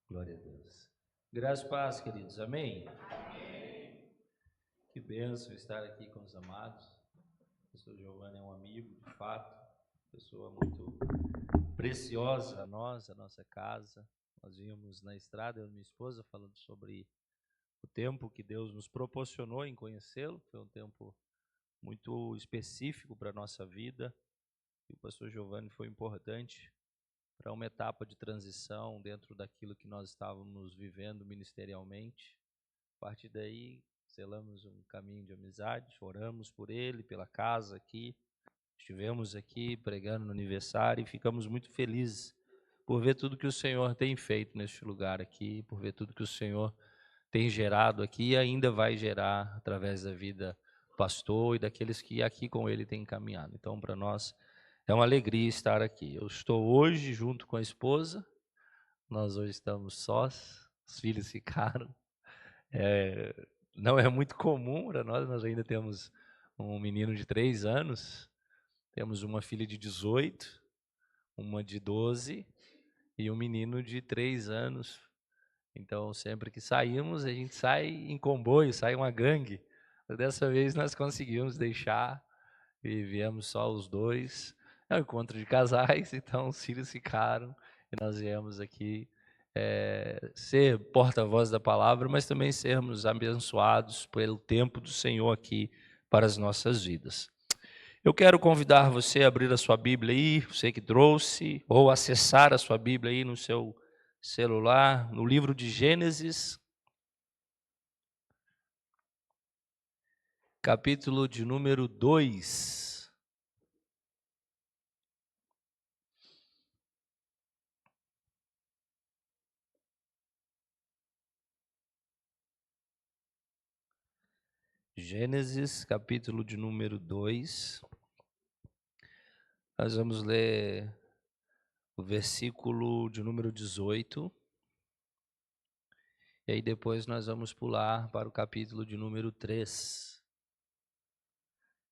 Glória a Deus. Graças e paz, queridos. Amém? Que bênção estar aqui com os amados. O pastor Giovanni é um amigo, de fato, pessoa muito preciosa a nós, a nossa casa. Nós vínhamos na estrada, eu e minha esposa, falando sobre o tempo que Deus nos proporcionou em conhecê-lo. Foi um tempo muito específico para a nossa vida. E o pastor Giovanni foi importante para uma etapa de transição dentro daquilo que nós estávamos vivendo ministerialmente. A partir daí, selamos um caminho de amizade, oramos por ele, pela casa aqui, estivemos aqui pregando no aniversário e ficamos muito felizes por ver tudo que o Senhor tem feito neste lugar aqui, por ver tudo que o Senhor tem gerado aqui e ainda vai gerar através da vida do pastor e daqueles que aqui com ele têm caminhado. Então, para nós é uma alegria estar aqui. Eu estou hoje junto com a esposa, nós hoje estamos sós, os filhos ficaram. Não é muito comum para nós ainda temos um menino de 3 anos, temos uma filha de 18, uma de 12 e um menino de 3 anos. Então, sempre que saímos, a gente sai em comboio, sai uma gangue. Dessa vez nós conseguimos deixar e viemos só os dois. É um encontro de casais, então os filhos ficaram e nós viemos aqui ser porta-voz da palavra, mas também sermos abençoados pelo tempo do Senhor aqui para as nossas vidas. Eu quero convidar você a abrir a sua Bíblia aí, você que trouxe, ou acessar a sua Bíblia aí no seu celular, no livro de Gênesis, capítulo de número 2. Gênesis, capítulo de número 2. Nós vamos ler o versículo de número 18. E aí depois nós vamos pular para o capítulo de número 3.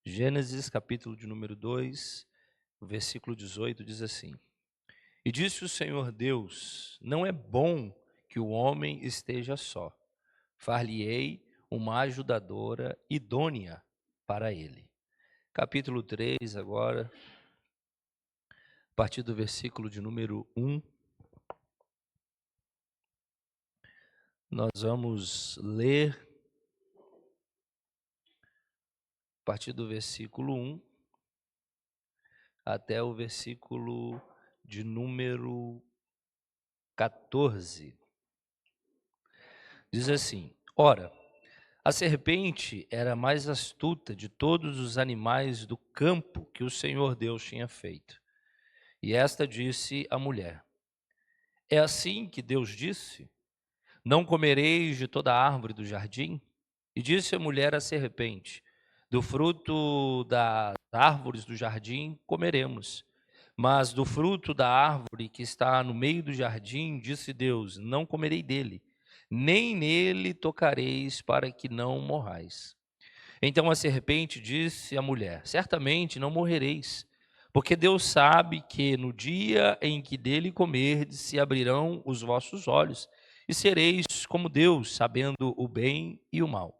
Gênesis, capítulo de número 2, o versículo 18 diz assim: E disse o Senhor Deus: Não é bom que o homem esteja só. Far-lhe-ei uma ajudadora idônea para ele. Capítulo 3 agora, a partir do versículo de número 1. Nós vamos ler a partir do versículo 1 até o versículo de número 14. Diz assim: Ora, a serpente era mais astuta de todos os animais do campo que o Senhor Deus tinha feito. E esta disse à mulher: É assim que Deus disse: Não comereis de toda árvore do jardim? E disse a mulher à serpente: Do fruto das árvores do jardim comeremos, mas do fruto da árvore que está no meio do jardim, disse Deus: Não comerei dele, nem nele tocareis, para que não morrais. Então a serpente disse à mulher: Certamente não morrereis, porque Deus sabe que no dia em que dele comerdes se abrirão os vossos olhos, e sereis como Deus, sabendo o bem e o mal.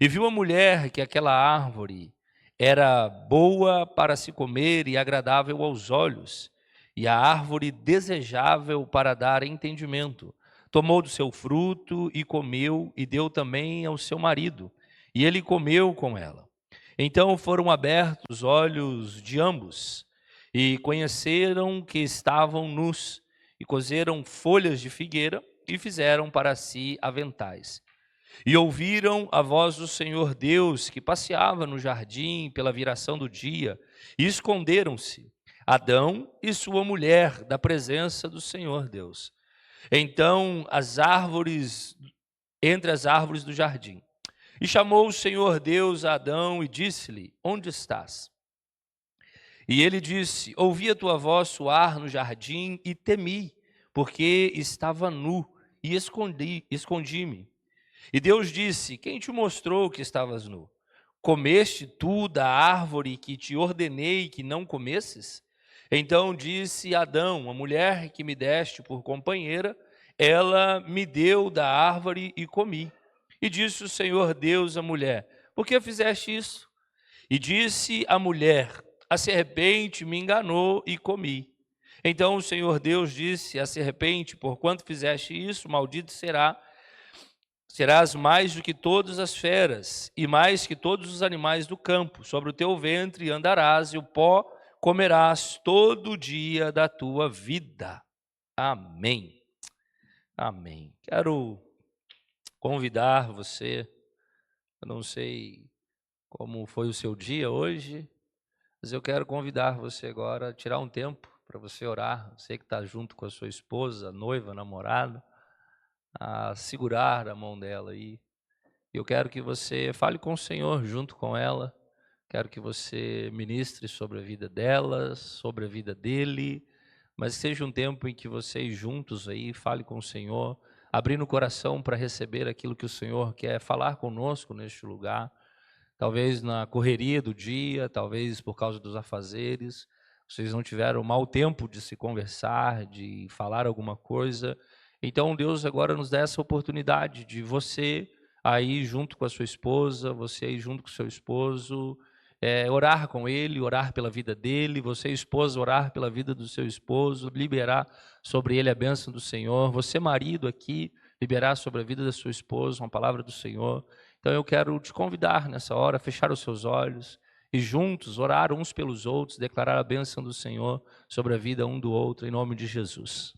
E viu a mulher que aquela árvore era boa para se comer e agradável aos olhos, e a árvore desejável para dar entendimento. Tomou do seu fruto e comeu, e deu também ao seu marido, e ele comeu com ela. Então foram abertos os olhos de ambos, e conheceram que estavam nus, e coseram folhas de figueira, e fizeram para si aventais. E ouviram a voz do Senhor Deus, que passeava no jardim pela viração do dia, e esconderam-se, Adão e sua mulher, da presença do Senhor Deus. Então, entre as árvores do jardim. E chamou o Senhor Deus a Adão e disse-lhe: Onde estás? E ele disse: Ouvi a tua voz soar no jardim e temi, porque estava nu e escondi-me. E Deus disse: Quem te mostrou que estavas nu? Comeste tu da árvore que te ordenei que não comesses? Então disse Adão: A mulher que me deste por companheira, ela me deu da árvore e comi. E disse o Senhor Deus à mulher: por que fizeste isso? E disse a mulher: a serpente me enganou e comi. Então o Senhor Deus disse à serpente: porquanto fizeste isso, maldito serás mais do que todas as feras, e mais que todos os animais do campo. Sobre o teu ventre andarás, e o pó comerás todo o dia da tua vida. Amém. Amém. Quero convidar você, eu não sei como foi o seu dia hoje, mas eu quero convidar você agora a tirar um tempo para você orar. Você que está junto com a sua esposa, noiva, namorada, a segurar a mão dela aí. Eu quero que você fale com o Senhor junto com ela. Quero que você ministre sobre a vida dela, sobre a vida dele, mas seja um tempo em que vocês juntos aí fale com o Senhor, abrindo o coração para receber aquilo que o Senhor quer falar conosco neste lugar. Talvez na correria do dia, talvez por causa dos afazeres, vocês não tiveram mau tempo de se conversar, de falar alguma coisa. Então Deus agora nos dá essa oportunidade de você aí junto com a sua esposa, você aí junto com o seu esposo, orar com ele, orar pela vida dele, você esposa orar pela vida do seu esposo, liberar sobre ele a bênção do Senhor, você marido aqui, liberar sobre a vida da sua esposa uma palavra do Senhor. Então eu quero te convidar nessa hora a fechar os seus olhos e juntos orar uns pelos outros, declarar a bênção do Senhor sobre a vida um do outro, em nome de Jesus.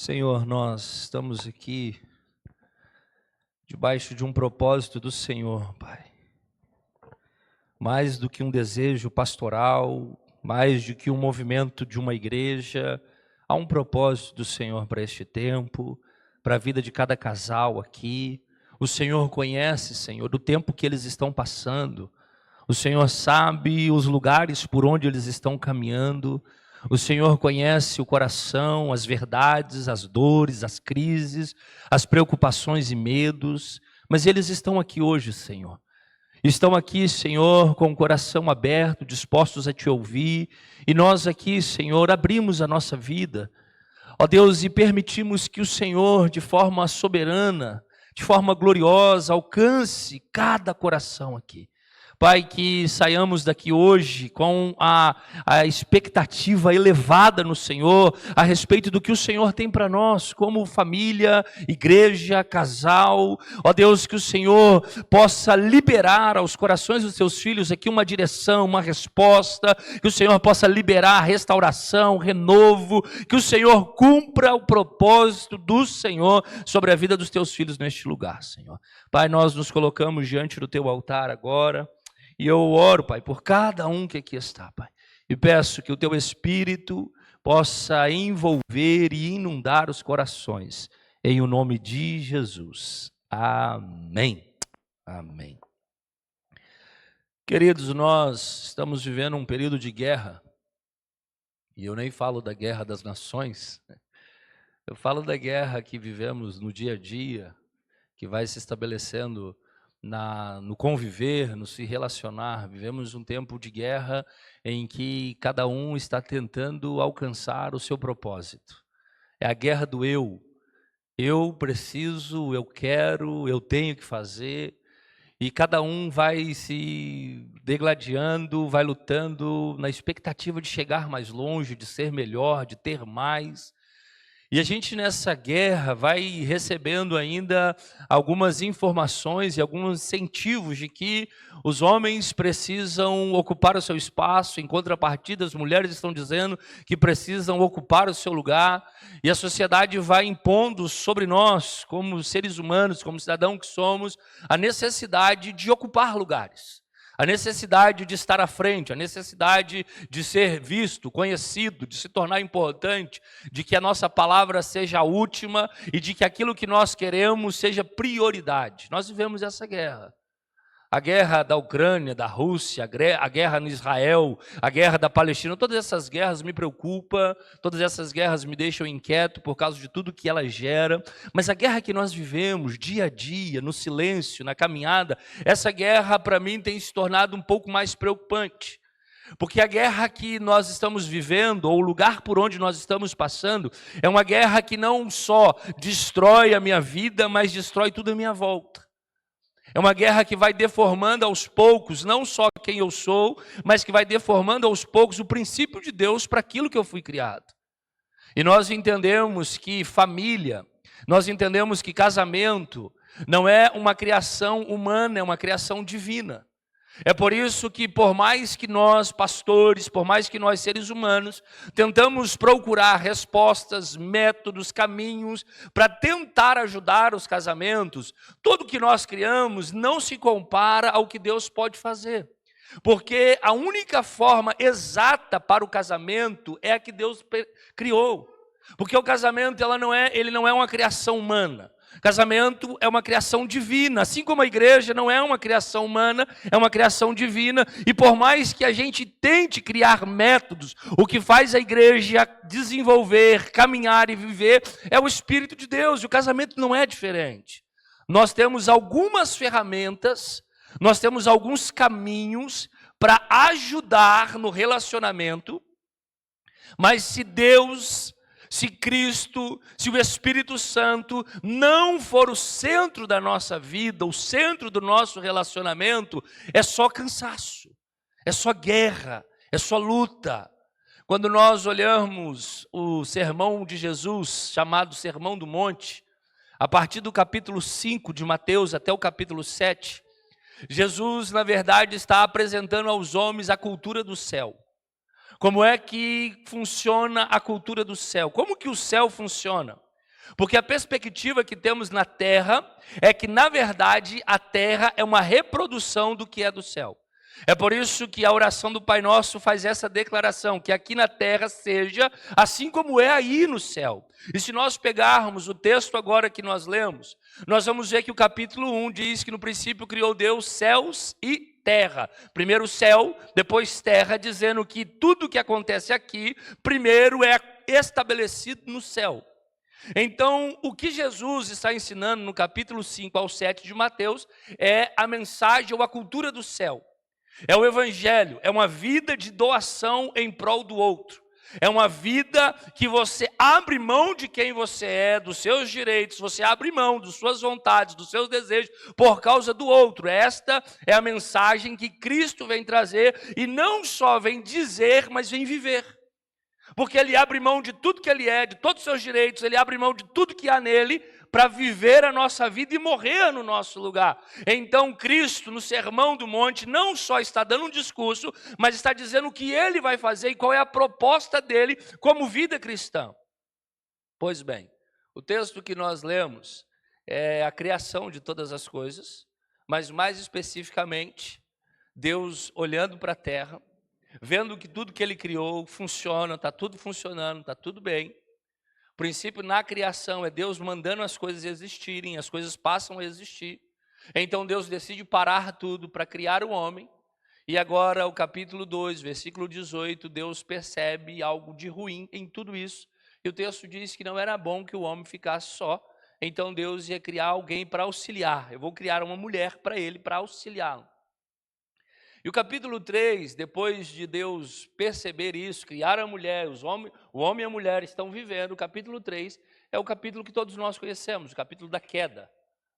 Senhor, nós estamos aqui debaixo de um propósito do Senhor, Pai. Mais do que um desejo pastoral, mais do que um movimento de uma igreja, há um propósito do Senhor para este tempo, para a vida de cada casal aqui. O Senhor conhece, Senhor, do tempo que eles estão passando. O Senhor sabe os lugares por onde eles estão caminhando. O Senhor conhece o coração, as verdades, as dores, as crises, as preocupações e medos. Mas eles estão aqui hoje, Senhor. Estão aqui, Senhor, com o coração aberto, dispostos a te ouvir. E nós aqui, Senhor, abrimos a nossa vida, ó Deus, e permitimos que o Senhor, de forma soberana, de forma gloriosa, alcance cada coração aqui. Pai, que saiamos daqui hoje com a expectativa elevada no Senhor, a respeito do que o Senhor tem para nós, como família, igreja, casal. Ó Deus, que o Senhor possa liberar aos corações dos seus filhos aqui uma direção, uma resposta, que o Senhor possa liberar restauração, renovo, que o Senhor cumpra o propósito do Senhor sobre a vida dos teus filhos neste lugar, Senhor. Pai, nós nos colocamos diante do teu altar agora, e eu oro, Pai, por cada um que aqui está, Pai. E peço que o teu Espírito possa envolver e inundar os corações. Em o nome de Jesus. Amém. Amém. Queridos, nós estamos vivendo um período de guerra. E eu nem falo da guerra das nações. Eu falo da guerra que vivemos no dia a dia, que vai se estabelecendo no conviver, no se relacionar. Vivemos um tempo de guerra em que cada um está tentando alcançar o seu propósito. É a guerra do eu. Eu preciso, eu quero, eu tenho que fazer. E cada um vai se degladiando, vai lutando na expectativa de chegar mais longe, de ser melhor, de ter mais. E a gente nessa guerra vai recebendo ainda algumas informações e alguns incentivos de que os homens precisam ocupar o seu espaço, em contrapartida as mulheres estão dizendo que precisam ocupar o seu lugar, e a sociedade vai impondo sobre nós, como seres humanos, como cidadãos que somos, a necessidade de ocupar lugares. A necessidade de estar à frente, a necessidade de ser visto, conhecido, de se tornar importante, de que a nossa palavra seja a última e de que aquilo que nós queremos seja prioridade. Nós vivemos essa guerra. A guerra da Ucrânia, da Rússia, a guerra no Israel, a guerra da Palestina, todas essas guerras me preocupam, todas essas guerras me deixam inquieto por causa de tudo que ela gera. Mas a guerra que nós vivemos dia a dia, no silêncio, na caminhada, essa guerra para mim tem se tornado um pouco mais preocupante. Porque a guerra que nós estamos vivendo, ou o lugar por onde nós estamos passando, é uma guerra que não só destrói a minha vida, mas destrói tudo à minha volta. É uma guerra que vai deformando aos poucos, não só quem eu sou, mas que vai deformando aos poucos o princípio de Deus para aquilo que eu fui criado. E nós entendemos que família, nós entendemos que casamento não é uma criação humana, é uma criação divina. É por isso que, por mais que nós, pastores, por mais que nós, seres humanos, tentamos procurar respostas, métodos, caminhos para tentar ajudar os casamentos, tudo que nós criamos não se compara ao que Deus pode fazer. Porque a única forma exata para o casamento é a que Deus criou. Porque o casamento ele não é uma criação humana. Casamento é uma criação divina, assim como a igreja não é uma criação humana, é uma criação divina, e por mais que a gente tente criar métodos, o que faz a igreja desenvolver, caminhar e viver é o Espírito de Deus, e o casamento não é diferente. Nós temos algumas ferramentas, nós temos alguns caminhos para ajudar no relacionamento, mas se Deus, se Cristo, se o Espírito Santo não for o centro da nossa vida, o centro do nosso relacionamento, é só cansaço, é só guerra, é só luta. Quando nós olhamos o sermão de Jesus, chamado Sermão do Monte, a partir do capítulo 5 de Mateus até o capítulo 7, Jesus, na verdade, está apresentando aos homens a cultura do céu. Como é que funciona a cultura do céu? Como que o céu funciona? Porque a perspectiva que temos na terra é que, na verdade, a terra é uma reprodução do que é do céu. É por isso que a oração do Pai Nosso faz essa declaração, que aqui na terra seja assim como é aí no céu. E se nós pegarmos o texto agora que nós lemos, nós vamos ver que o capítulo 1 diz que no princípio criou Deus céus e terra. Primeiro céu, depois terra, dizendo que tudo que acontece aqui, primeiro é estabelecido no céu. Então, o que Jesus está ensinando no capítulo 5 ao 7 de Mateus é a mensagem ou a cultura do céu. É o evangelho, é uma vida de doação em prol do outro. É uma vida que você abre mão de quem você é, dos seus direitos, você abre mão das suas vontades, dos seus desejos, por causa do outro. Esta é a mensagem que Cristo vem trazer, e não só vem dizer, mas vem viver. Porque Ele abre mão de tudo que Ele é, de todos os seus direitos, Ele abre mão de tudo que há nele, para viver a nossa vida e morrer no nosso lugar. Então Cristo, no Sermão do Monte, não só está dando um discurso, mas está dizendo o que Ele vai fazer e qual é a proposta dele como vida cristã. Pois bem, o texto que nós lemos é a criação de todas as coisas, mas mais especificamente, Deus olhando para a terra, vendo que tudo que Ele criou funciona, está tudo funcionando, está tudo bem. O princípio na criação é Deus mandando as coisas existirem, as coisas passam a existir. Então Deus decide parar tudo para criar o homem. E agora o capítulo 2, versículo 18, Deus percebe algo de ruim em tudo isso. E o texto diz que não era bom que o homem ficasse só. Então Deus ia criar alguém para auxiliar. Eu vou criar uma mulher para ele, para auxiliá-lo. E o capítulo 3, depois de Deus perceber isso, criar a mulher, o homem e a mulher estão vivendo, o capítulo 3 é o capítulo que todos nós conhecemos, o capítulo da queda,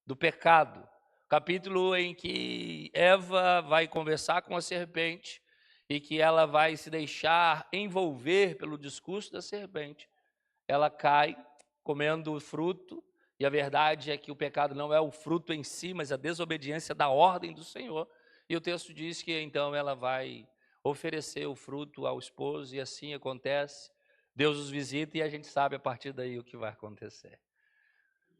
do pecado. Capítulo em que Eva vai conversar com a serpente e que ela vai se deixar envolver pelo discurso da serpente. Ela cai comendo o fruto, e a verdade é que o pecado não é o fruto em si, mas a desobediência da ordem do Senhor. E o texto diz que então ela vai oferecer o fruto ao esposo, e assim acontece. Deus os visita e a gente sabe a partir daí o que vai acontecer.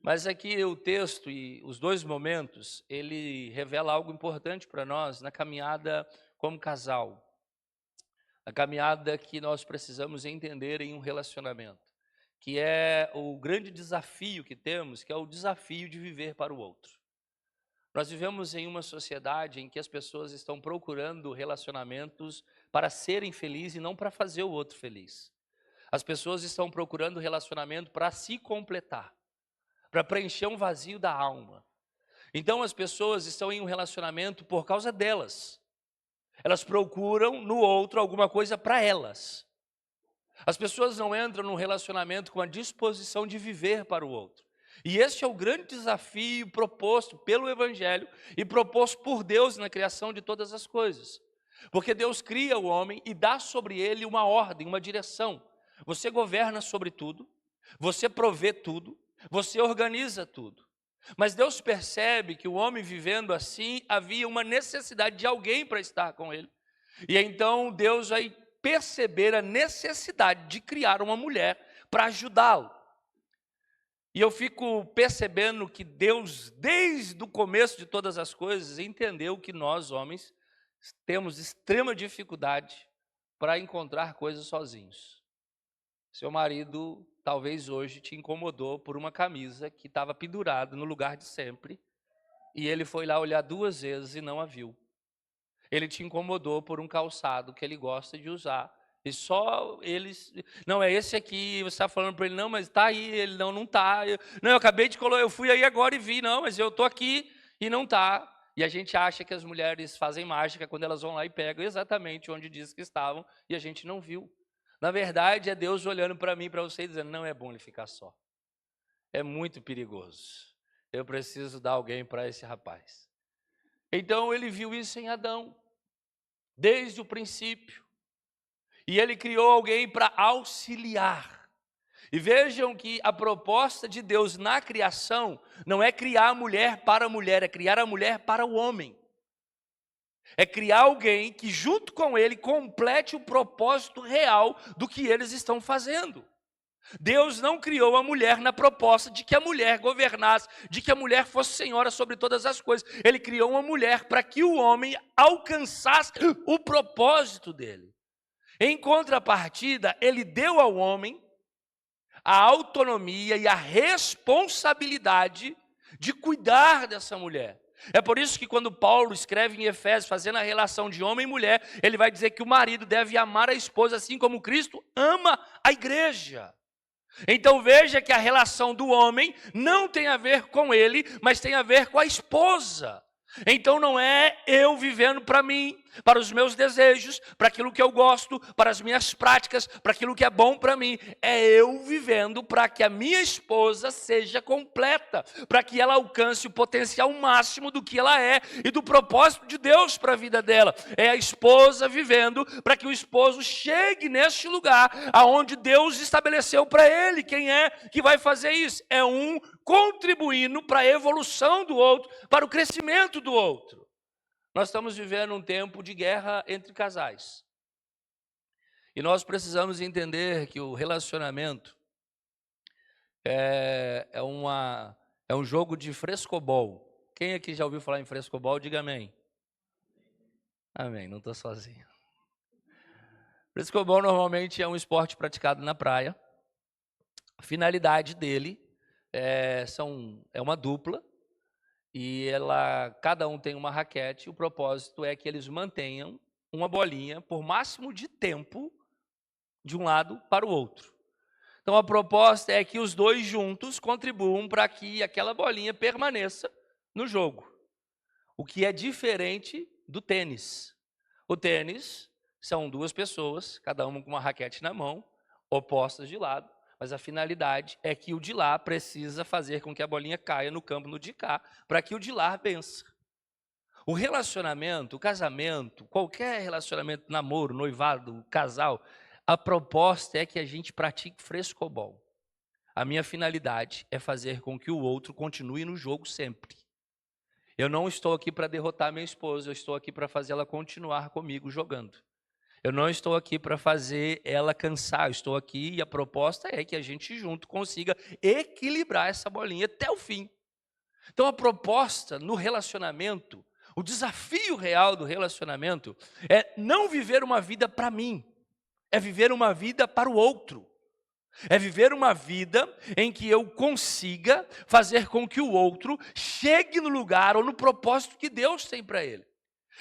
Mas aqui o texto e os dois momentos, ele revela algo importante para nós na caminhada como casal. A caminhada que nós precisamos entender em um relacionamento, que é o grande desafio que temos, que é o desafio de viver para o outro. Nós vivemos em uma sociedade em que as pessoas estão procurando relacionamentos para serem felizes e não para fazer o outro feliz. As pessoas estão procurando relacionamento para se completar, para preencher um vazio da alma. Então as pessoas estão em um relacionamento por causa delas. Elas procuram no outro alguma coisa para elas. As pessoas não entram num relacionamento com a disposição de viver para o outro. E este é o grande desafio proposto pelo Evangelho e proposto por Deus na criação de todas as coisas. Porque Deus cria o homem e dá sobre ele uma ordem, uma direção. Você governa sobre tudo, você provê tudo, você organiza tudo. Mas Deus percebe que o homem vivendo assim, havia uma necessidade de alguém para estar com ele. E então Deus vai perceber a necessidade de criar uma mulher para ajudá-lo. E eu fico percebendo que Deus, desde o começo de todas as coisas, entendeu que nós, homens, temos extrema dificuldade para encontrar coisas sozinhos. Seu marido, talvez hoje, te incomodou por uma camisa que estava pendurada no lugar de sempre, e ele foi lá olhar 2 vezes e não a viu. Ele te incomodou por um calçado que ele gosta de usar, e só eles... Não, é esse aqui, você está falando para ele, não, mas está aí, ele não está. Não, eu acabei de colocar, eu fui aí agora e vi, não, mas eu estou aqui e não está. E a gente acha que as mulheres fazem mágica quando elas vão lá e pegam exatamente onde diz que estavam, e a gente não viu. Na verdade, é Deus olhando para mim, para você, e dizendo, não é bom ele ficar só. É muito perigoso. Eu preciso dar alguém para esse rapaz. Então, ele viu isso em Adão, desde o princípio. E ele criou alguém para auxiliar. E vejam que a proposta de Deus na criação não é criar a mulher para a mulher, é criar a mulher para o homem. É criar alguém que junto com ele complete o propósito real do que eles estão fazendo. Deus não criou a mulher na proposta de que a mulher governasse, de que a mulher fosse senhora sobre todas as coisas. Ele criou uma mulher para que o homem alcançasse o propósito dele. Em contrapartida, ele deu ao homem a autonomia e a responsabilidade de cuidar dessa mulher. É por isso que quando Paulo escreve em Efésios, fazendo a relação de homem e mulher, ele vai dizer que o marido deve amar a esposa assim como Cristo ama a igreja. Então veja que a relação do homem não tem a ver com ele, mas tem a ver com a esposa. Então não é eu vivendo para mim, para os meus desejos, para aquilo que eu gosto, para as minhas práticas, para aquilo que é bom para mim. É eu vivendo para que a minha esposa seja completa, para que ela alcance o potencial máximo do que ela é e do propósito de Deus para a vida dela. É a esposa vivendo para que o esposo chegue neste lugar aonde Deus estabeleceu para ele. Quem é que vai fazer isso? É um contribuindo para a evolução do outro, para o crescimento do outro. Nós estamos vivendo um tempo de guerra entre casais. E nós precisamos entender que o relacionamento é um jogo de frescobol. Quem aqui já ouviu falar em frescobol, diga amém. Amém, não estou sozinho. Frescobol normalmente é um esporte praticado na praia. A finalidade dele é uma dupla. E cada um tem uma raquete, o propósito é que eles mantenham uma bolinha por máximo de tempo de um lado para o outro. Então a proposta é que os dois juntos contribuam para que aquela bolinha permaneça no jogo. O que é diferente do tênis. O tênis são 2 pessoas, cada uma com uma raquete na mão, opostas de lado, mas a finalidade é que o de lá precisa fazer com que a bolinha caia no campo no de cá, para que o de lá vença. O relacionamento, o casamento, qualquer relacionamento, namoro, noivado, casal, a proposta é que a gente pratique frescobol. A minha finalidade é fazer com que o outro continue no jogo sempre. Eu não estou aqui para derrotar minha esposa, eu estou aqui para fazer ela continuar comigo jogando. Eu não estou aqui para fazer ela cansar, eu estou aqui e a proposta é que a gente junto consiga equilibrar essa bolinha até o fim. Então a proposta no relacionamento, o desafio real do relacionamento é não viver uma vida para mim, é viver uma vida para o outro. É viver uma vida em que eu consiga fazer com que o outro chegue no lugar ou no propósito que Deus tem para ele.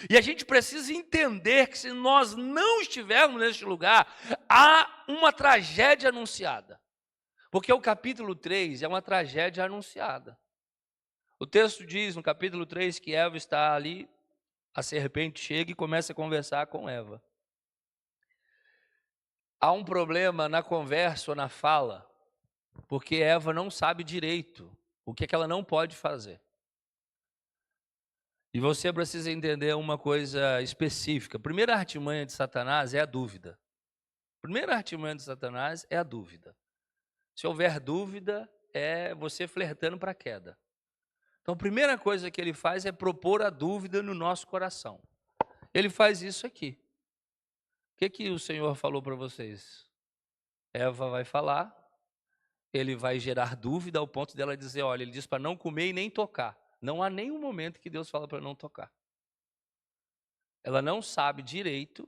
E a gente precisa entender que se nós não estivermos neste lugar, há uma tragédia anunciada. Porque o capítulo 3 é uma tragédia anunciada. O texto diz no capítulo 3 que Eva está ali, a serpente chega e começa a conversar com Eva. Há um problema na conversa ou na fala, porque Eva não sabe direito o que é que ela não pode fazer. E você precisa entender uma coisa específica. A primeira artimanha de Satanás é a dúvida. A primeira artimanha de Satanás é a dúvida. Se houver dúvida, é você flertando para a queda. Então, a primeira coisa que ele faz é propor a dúvida no nosso coração. Ele faz isso aqui. O que o Senhor falou para vocês? Eva vai falar, ele vai gerar dúvida ao ponto dela dizer, olha, ele diz para não comer e nem tocar. Não há nenhum momento que Deus fala para não tocar. Ela não sabe direito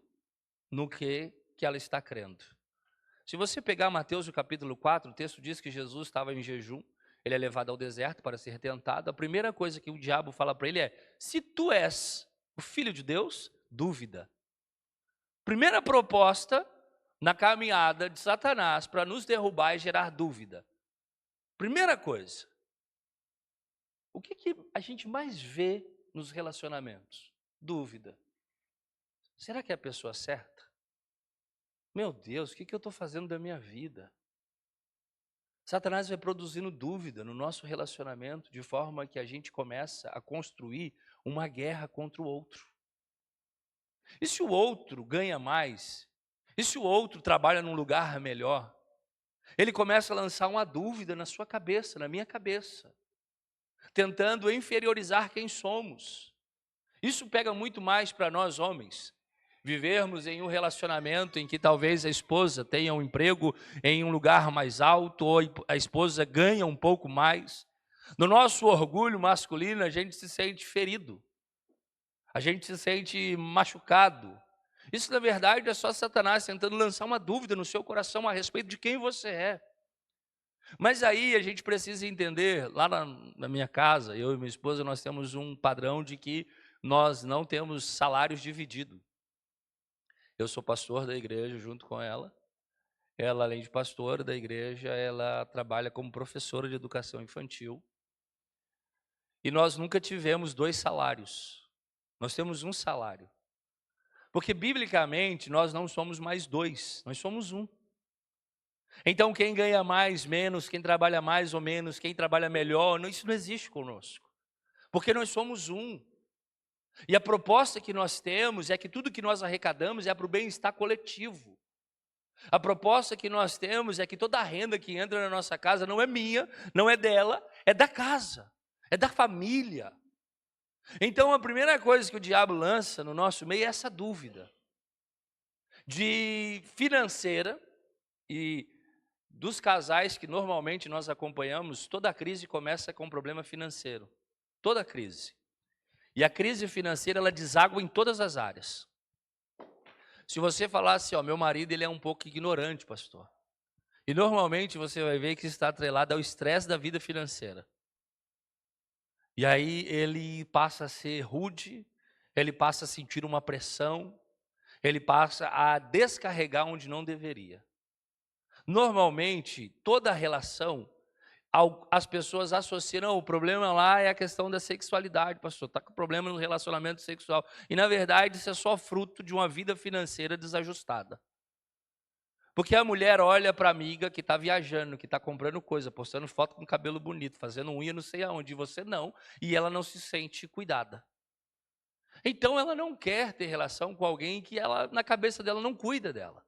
no que ela está crendo. Se você pegar Mateus, o capítulo 4, o texto diz que Jesus estava em jejum, ele é levado ao deserto para ser tentado. A primeira coisa que o diabo fala para ele é, se tu és o filho de Deus, dúvida. Primeira proposta na caminhada de Satanás para nos derrubar e gerar dúvida. Primeira coisa, o que a gente mais vê nos relacionamentos? Dúvida. Será que é a pessoa certa? Meu Deus, o que eu estou fazendo da minha vida? Satanás vai produzindo dúvida no nosso relacionamento, de forma que a gente começa a construir uma guerra contra o outro. E se o outro ganha mais? E se o outro trabalha num lugar melhor? Ele começa a lançar uma dúvida na sua cabeça, na minha cabeça, tentando inferiorizar quem somos. Isso pega muito mais para nós homens. Vivermos em um relacionamento em que talvez a esposa tenha um emprego em um lugar mais alto, ou a esposa ganha um pouco mais. No nosso orgulho masculino, a gente se sente ferido. A gente se sente machucado. Isso, na verdade, é só Satanás tentando lançar uma dúvida no seu coração a respeito de quem você é. Mas aí a gente precisa entender, lá na minha casa, eu e minha esposa, nós temos um padrão de que nós não temos salários divididos. Eu sou pastor da igreja junto com ela. Ela, além de pastora da igreja, ela trabalha como professora de educação infantil. E nós nunca tivemos 2 salários. Nós temos um salário. Porque, biblicamente, nós não somos mais 2, nós somos um. Então, quem ganha mais, menos, quem trabalha mais ou menos, quem trabalha melhor, isso não existe conosco. Porque nós somos um. E a proposta que nós temos é que tudo que nós arrecadamos é para o bem-estar coletivo. A proposta que nós temos é que toda a renda que entra na nossa casa não é minha, não é dela, é da casa, é da família. Então a primeira coisa que o diabo lança no nosso meio é essa dúvida de financeira, e dos casais que normalmente nós acompanhamos, toda a crise começa com um problema financeiro. Toda crise. E a crise financeira, ela deságua em todas as áreas. Se você falar assim, ó, meu marido ele é um pouco ignorante, pastor. E normalmente você vai ver que está atrelado ao estresse da vida financeira. E aí ele passa a ser rude, ele passa a sentir uma pressão, ele passa a descarregar onde não deveria. Normalmente, toda relação, as pessoas associam, o problema lá é a questão da sexualidade, pastor, está com problema no relacionamento sexual. E na verdade isso é só fruto de uma vida financeira desajustada. Porque a mulher olha para a amiga que está viajando, que está comprando coisa, postando foto com cabelo bonito, fazendo unha não sei aonde, e você não, e ela não se sente cuidada. Então ela não quer ter relação com alguém que ela, na cabeça dela, não cuida dela.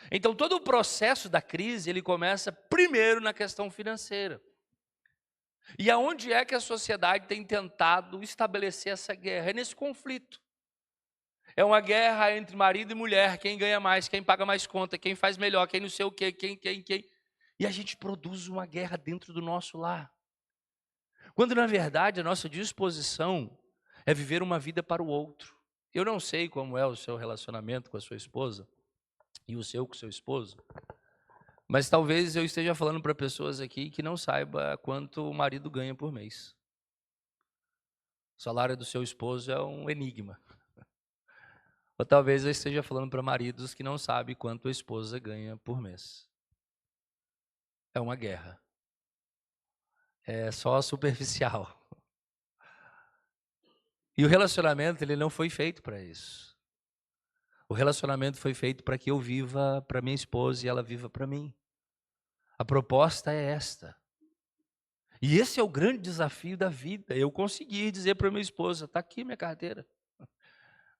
Então todo o processo da crise, ele começa primeiro na questão financeira. E aonde é que a sociedade tem tentado estabelecer essa guerra? É nesse conflito. É uma guerra entre marido e mulher, quem ganha mais, quem paga mais conta, quem faz melhor, quem não sei o quê, quem. E a gente produz uma guerra dentro do nosso lar. Quando na verdade a nossa disposição é viver uma vida para o outro. Eu não sei como é o seu relacionamento com a sua esposa e o seu com o seu esposo, mas talvez eu esteja falando para pessoas aqui que não saiba quanto o marido ganha por mês. O salário do seu esposo é um enigma. Ou talvez eu esteja falando para maridos que não sabem quanto a esposa ganha por mês. É uma guerra. É só superficial. E o relacionamento, ele não foi feito para isso. O relacionamento foi feito para que eu viva para minha esposa e ela viva para mim. A proposta é esta. E esse é o grande desafio da vida. Eu consegui dizer para minha esposa, está aqui minha carteira.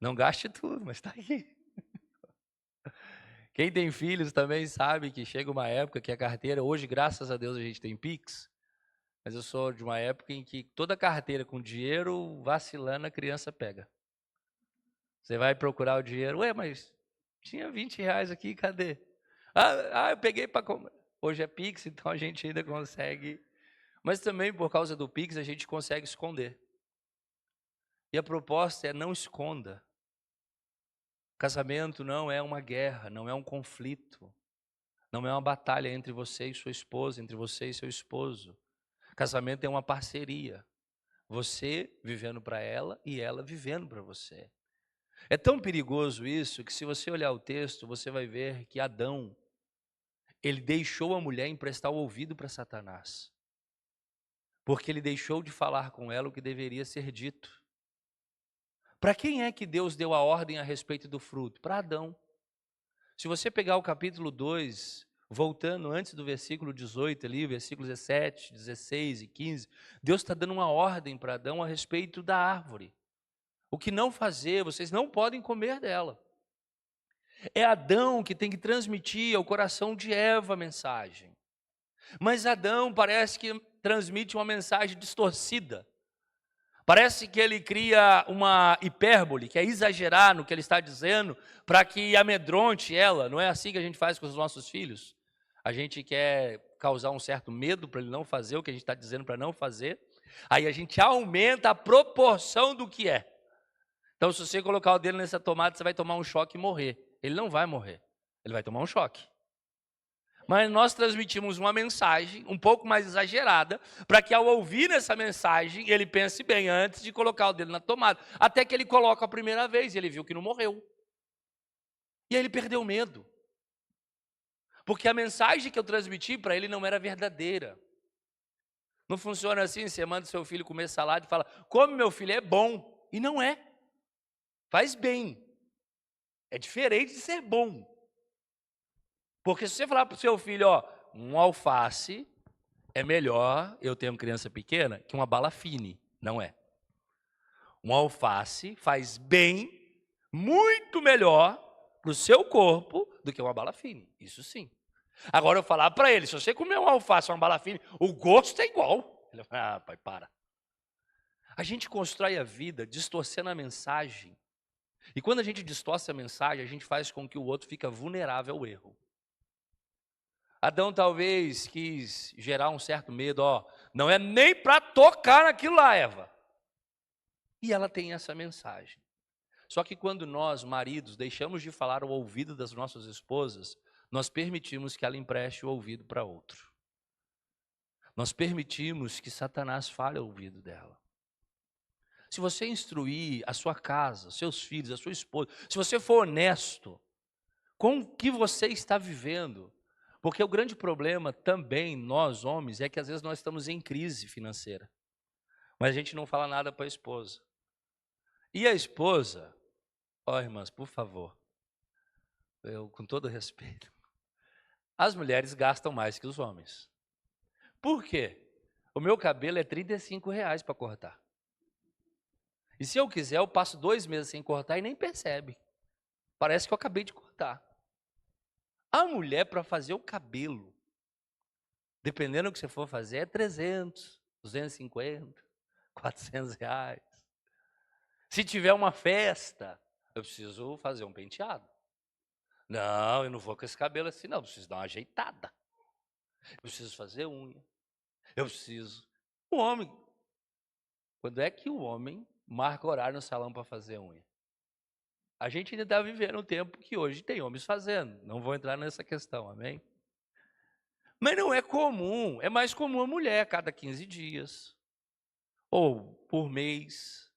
Não gaste tudo, mas está aqui. Quem tem filhos também sabe que chega uma época que a carteira, hoje graças a Deus a gente tem Pix, mas eu sou de uma época em que toda carteira com dinheiro vacilando a criança pega. Você vai procurar o dinheiro, ué, mas tinha R$ 20 aqui, cadê? Eu peguei para comprar. Hoje é Pix, então a gente ainda consegue. Mas também por causa do Pix a gente consegue esconder. E a proposta é não esconda. Casamento não é uma guerra, não é um conflito. Não é uma batalha entre você e sua esposa, entre você e seu esposo. Casamento é uma parceria. Você vivendo para ela e ela vivendo para você. É tão perigoso isso que se você olhar o texto, você vai ver que Adão, ele deixou a mulher emprestar o ouvido para Satanás. Porque ele deixou de falar com ela o que deveria ser dito. Para quem é que Deus deu a ordem a respeito do fruto? Para Adão. Se você pegar o capítulo 2, voltando antes do versículo 18 ali, versículos 17, 16 e 15, Deus está dando uma ordem para Adão a respeito da árvore. O que não fazer, vocês não podem comer dela. É Adão que tem que transmitir ao coração de Eva a mensagem. Mas Adão parece que transmite uma mensagem distorcida. Parece que ele cria uma hipérbole, que é exagerar no que ele está dizendo, para que amedronte ela. Não é assim que a gente faz com os nossos filhos? A gente quer causar um certo medo para ele não fazer o que a gente está dizendo para não fazer. Aí a gente aumenta a proporção do que é. Então, se você colocar o dedo nessa tomada, você vai tomar um choque e morrer. Ele não vai morrer, ele vai tomar um choque. Mas nós transmitimos uma mensagem um pouco mais exagerada, para que ao ouvir essa mensagem, ele pense bem antes de colocar o dedo na tomada. Até que ele coloca a primeira vez e ele viu que não morreu. E aí ele perdeu o medo. Porque a mensagem que eu transmiti para ele não era verdadeira. Não funciona assim, você manda seu filho comer salada e fala, come meu filho, é bom. E não é. Faz bem. É diferente de ser bom. Porque se você falar para o seu filho, ó, um alface é melhor, eu tenho criança pequena, que uma bala fine. Não é. Um alface faz bem, muito melhor para o seu corpo do que uma bala fine. Isso sim. Agora eu falar para ele, se você comer um alface ou uma bala fine, o gosto é igual. Ele fala, pai, para. A gente constrói a vida distorcendo a mensagem. E quando a gente distorce a mensagem, a gente faz com que o outro fique vulnerável ao erro. Adão talvez quis gerar um certo medo, ó, não é nem para tocar naquilo lá, Eva. E ela tem essa mensagem. Só que quando nós, maridos, deixamos de falar ao ouvido das nossas esposas, nós permitimos que ela empreste o ouvido para outro. Nós permitimos que Satanás fale ao ouvido dela. Se você instruir a sua casa, seus filhos, a sua esposa, se você for honesto com o que você está vivendo, porque o grande problema também, nós homens, é que às vezes nós estamos em crise financeira, mas a gente não fala nada para a esposa. E a esposa, ó irmãs, por favor, eu com todo respeito, as mulheres gastam mais que os homens. Por quê? O meu cabelo é R$ 35 para cortar. E se eu quiser, eu passo 2 meses sem cortar e nem percebe. Parece que eu acabei de cortar. A mulher, para fazer o cabelo, dependendo do que você for fazer, é 300, 250, R$ 400. Se tiver uma festa, eu preciso fazer um penteado. Não, eu não vou com esse cabelo assim, não. Eu preciso dar uma ajeitada. Eu preciso fazer unha. Eu preciso. O homem. Quando é que o homem marca horário no salão para fazer unha? A gente ainda está vivendo um tempo que hoje tem homens fazendo. Não vou entrar nessa questão, amém? Mas não é comum. É mais comum a mulher a cada 15 dias. Ou por mês.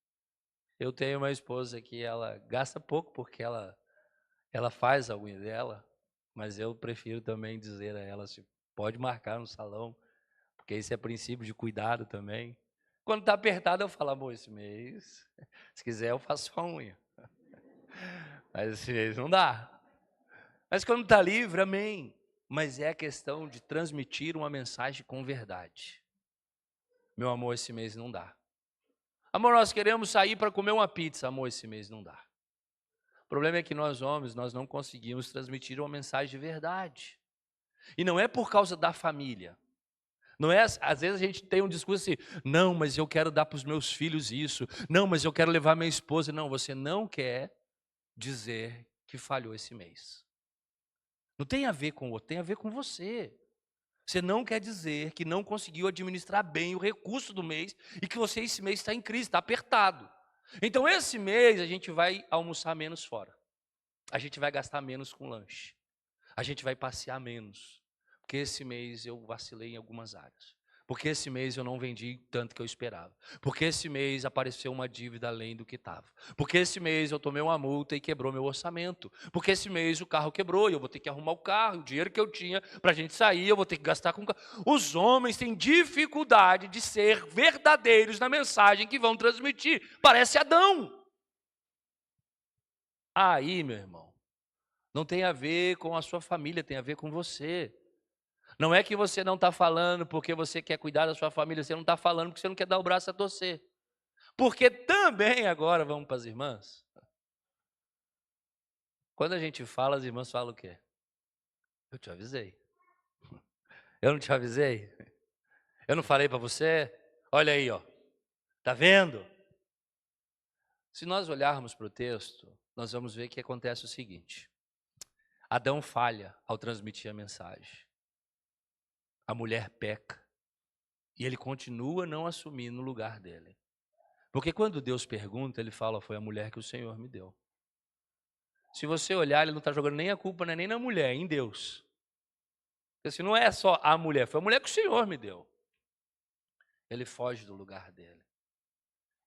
Eu tenho uma esposa que ela gasta pouco porque ela faz a unha dela. Mas eu prefiro também dizer a ela se pode marcar no salão. Porque isso é princípio de cuidado também. Quando está apertado, eu falo, amor, esse mês, se quiser eu faço a unha. Mas esse mês não dá. Mas quando está livre, amém. Mas é a questão de transmitir uma mensagem com verdade. Meu amor, esse mês não dá. Amor, nós queremos sair para comer uma pizza. Amor, esse mês não dá. O problema é que nós homens, nós não conseguimos transmitir uma mensagem de verdade. E não é por causa da família. Não é, às vezes a gente tem um discurso assim, não, mas eu quero dar para os meus filhos isso, não, mas eu quero levar minha esposa. Não, você não quer dizer que falhou esse mês. Não tem a ver com o outro, tem a ver com você. Você não quer dizer que não conseguiu administrar bem o recurso do mês e que você esse mês está em crise, está apertado. Então esse mês a gente vai almoçar menos fora. A gente vai gastar menos com lanche. A gente vai passear menos. Porque esse mês eu vacilei em algumas áreas. Porque esse mês eu não vendi tanto que eu esperava. Porque esse mês apareceu uma dívida além do que estava. Porque esse mês eu tomei uma multa e quebrou meu orçamento. Porque esse mês o carro quebrou e eu vou ter que arrumar o carro. O dinheiro que eu tinha para a gente sair, eu vou ter que gastar com o carro. Os homens têm dificuldade de ser verdadeiros na mensagem que vão transmitir. Parece Adão. Aí, meu irmão, não tem a ver com a sua família, tem a ver com você. Não é que você não está falando porque você quer cuidar da sua família, você não está falando porque você não quer dar o braço a torcer. Porque também agora, vamos para as irmãs. Quando a gente fala, as irmãs falam o quê? Eu te avisei. Eu não te avisei? Eu não falei para você? Olha aí, ó. Tá vendo? Se nós olharmos para o texto, nós vamos ver que acontece o seguinte. Adão falha ao transmitir a mensagem. A mulher peca. E ele continua não assumindo o lugar dele. Porque quando Deus pergunta, ele fala, foi a mulher que o Senhor me deu. Se você olhar, ele não está jogando nem a culpa, não é nem na mulher, é em Deus. Porque assim, não é só a mulher, foi a mulher que o Senhor me deu. Ele foge do lugar dele.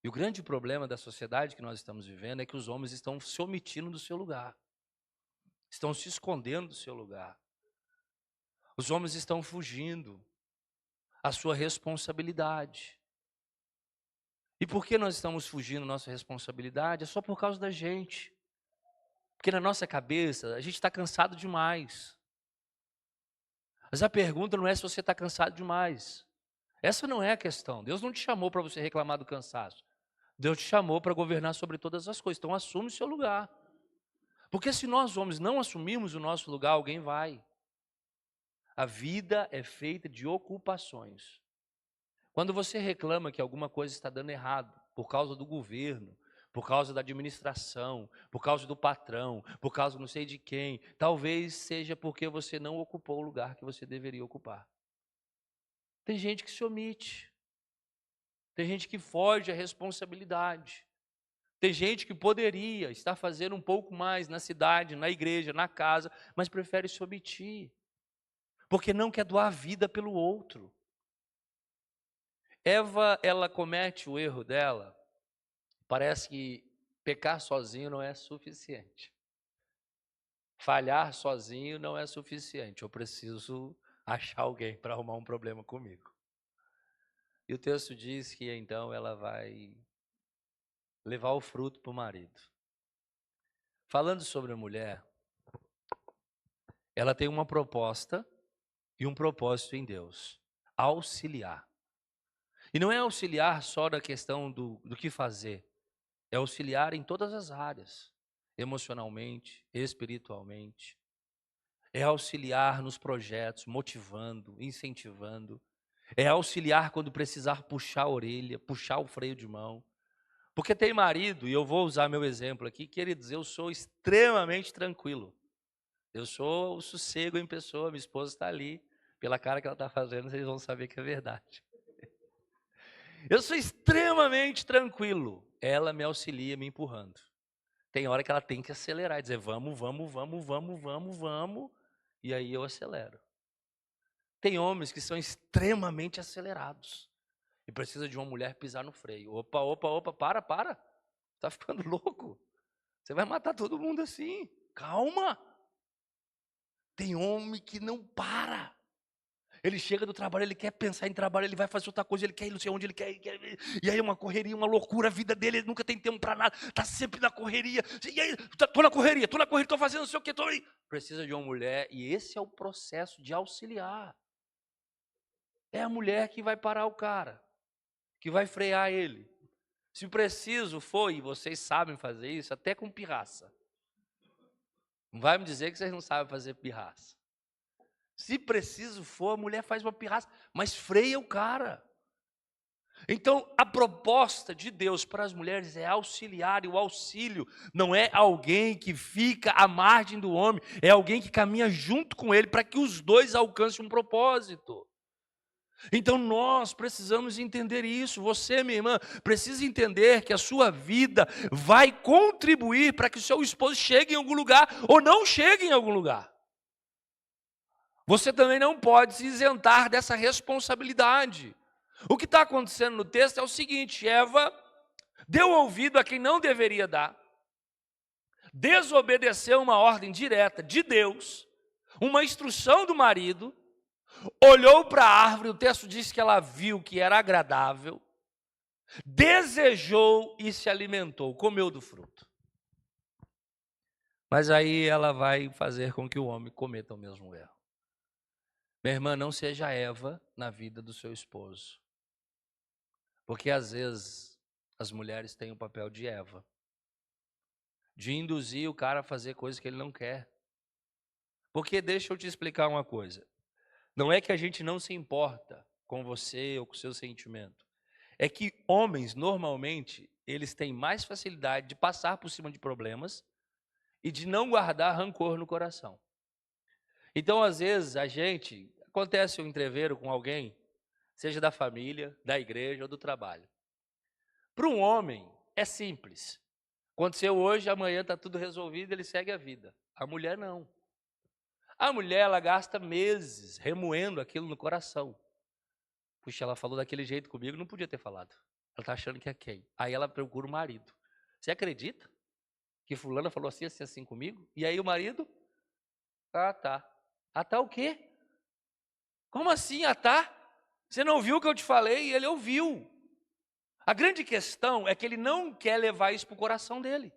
E o grande problema da sociedade que nós estamos vivendo é que os homens estão se omitindo do seu lugar. Estão se escondendo do seu lugar. Os homens estão fugindo à sua responsabilidade. E por que nós estamos fugindo da nossa responsabilidade? É só por causa da gente. Porque na nossa cabeça, a gente está cansado demais. Mas a pergunta não é se você está cansado demais. Essa não é a questão. Deus não te chamou para você reclamar do cansaço. Deus te chamou para governar sobre todas as coisas. Então assume o seu lugar. Porque se nós homens não assumirmos o nosso lugar, alguém vai. A vida é feita de ocupações. Quando você reclama que alguma coisa está dando errado por causa do governo, por causa da administração, por causa do patrão, por causa não sei de quem, talvez seja porque você não ocupou o lugar que você deveria ocupar. Tem gente que se omite. Tem gente que foge à responsabilidade. Tem gente que poderia estar fazendo um pouco mais na cidade, na igreja, na casa, mas prefere se omitir. Porque não quer doar a vida pelo outro. Eva, ela comete o erro dela. Parece que pecar sozinho não é suficiente. Falhar sozinho não é suficiente. Eu preciso achar alguém para arrumar um problema comigo. E o texto diz que então ela vai levar o fruto para o marido. Falando sobre a mulher, ela tem uma proposta e um propósito em Deus: auxiliar. E não é auxiliar só da questão do que fazer, é auxiliar em todas as áreas, emocionalmente, espiritualmente. É auxiliar nos projetos, motivando, incentivando. É auxiliar quando precisar puxar a orelha, puxar o freio de mão. Porque tem marido, e eu vou usar meu exemplo aqui, queridos, eu sou extremamente tranquilo. Eu sou o sossego em pessoa, minha esposa está ali. Pela cara que ela está fazendo, vocês vão saber que é verdade. Eu sou extremamente tranquilo. Ela me auxilia me empurrando. Tem hora que ela tem que acelerar, dizer vamos, vamos, vamos, vamos, vamos, vamos. E aí eu acelero. Tem homens que são extremamente acelerados. E precisa de uma mulher pisar no freio. Opa, opa, opa, para. Tá ficando louco. Você vai matar todo mundo assim. Calma. Tem homem que não para. Ele chega do trabalho, ele quer pensar em trabalho, ele vai fazer outra coisa, ele quer ir não sei onde, ele quer, e aí é uma correria, uma loucura, a vida dele, ele nunca tem tempo para nada, está sempre na correria, e aí, tô na correria, tô fazendo não sei o que, tô aí. Precisa de uma mulher, e esse é o processo de auxiliar. É a mulher que vai parar o cara, que vai frear ele. Se preciso for, e vocês sabem fazer isso, até com pirraça. Não vai me dizer que vocês não sabem fazer pirraça. Se preciso for, a mulher faz uma pirraça, mas freia o cara. Então, a proposta de Deus para as mulheres é auxiliar, e o auxílio não é alguém que fica à margem do homem, é alguém que caminha junto com ele para que os dois alcancem um propósito. Então, nós precisamos entender isso. Você, minha irmã, precisa entender que a sua vida vai contribuir para que o seu esposo chegue em algum lugar ou não chegue em algum lugar. Você também não pode se isentar dessa responsabilidade. O que está acontecendo no texto é o seguinte: Eva deu ouvido a quem não deveria dar, desobedeceu uma ordem direta de Deus, uma instrução do marido, olhou para a árvore, o texto diz que ela viu que era agradável, desejou e se alimentou, comeu do fruto. Mas aí ela vai fazer com que o homem cometa o mesmo erro. Minha irmã, não seja Eva na vida do seu esposo. Porque às vezes as mulheres têm o papel de Eva, de induzir o cara a fazer coisas que ele não quer. Porque deixa eu te explicar uma coisa. Não é que a gente não se importa com você ou com o seu sentimento. É que homens, normalmente, eles têm mais facilidade de passar por cima de problemas e de não guardar rancor no coração. Então, às vezes, acontece um entreveiro com alguém, seja da família, da igreja ou do trabalho. Para um homem, é simples. Aconteceu hoje, amanhã está tudo resolvido, ele segue a vida. A mulher não. A mulher, ela gasta meses remoendo aquilo no coração. Puxa, ela falou daquele jeito comigo, não podia ter falado. Ela está achando que é quem? Aí ela procura o marido. Você acredita que fulana falou assim, assim, assim comigo? E aí o marido? Ah, tá. Ah, tá o quê? Como assim, ah, tá? Você não ouviu o que eu te falei? E ele ouviu. A grande questão é que ele não quer levar isso para o coração dele.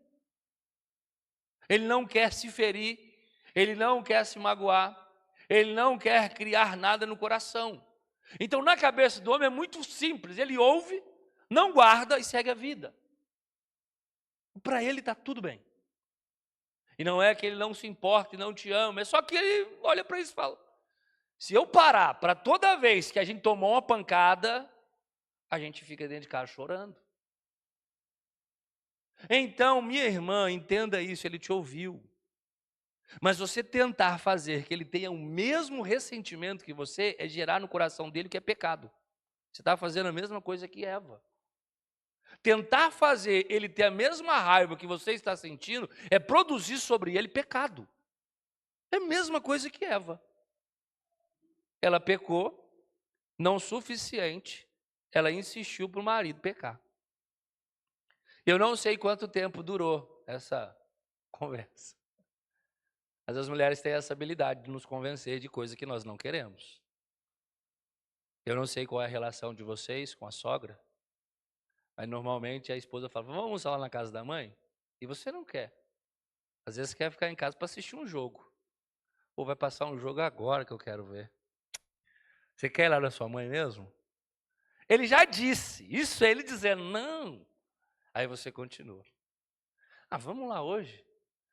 Ele não quer se ferir, ele não quer se magoar, ele não quer criar nada no coração. Então, na cabeça do homem é muito simples, ele ouve, não guarda e segue a vida. Para ele está tudo bem. E não é que ele não se importa e não te ama, é só que ele olha para isso e fala: se eu parar para toda vez que a gente tomou uma pancada, a gente fica dentro de casa chorando. Então, minha irmã, entenda isso, ele te ouviu. Mas você tentar fazer que ele tenha o mesmo ressentimento que você é gerar no coração dele o que é pecado. Você está fazendo a mesma coisa que Eva. Tentar fazer ele ter a mesma raiva que você está sentindo é produzir sobre ele pecado. É a mesma coisa que Eva. Ela pecou, não o suficiente, ela insistiu para o marido pecar. Eu não sei quanto tempo durou essa conversa. Mas as mulheres têm essa habilidade de nos convencer de coisa que nós não queremos. Eu não sei qual é a relação de vocês com a sogra, mas normalmente a esposa fala: vamos lá na casa da mãe? E você não quer. Às vezes quer ficar em casa para assistir um jogo. Pô, vai passar um jogo agora que eu quero ver. Você quer ir lá na sua mãe mesmo? Ele já disse, isso é ele dizendo, não. Aí você continua. Ah, vamos lá hoje.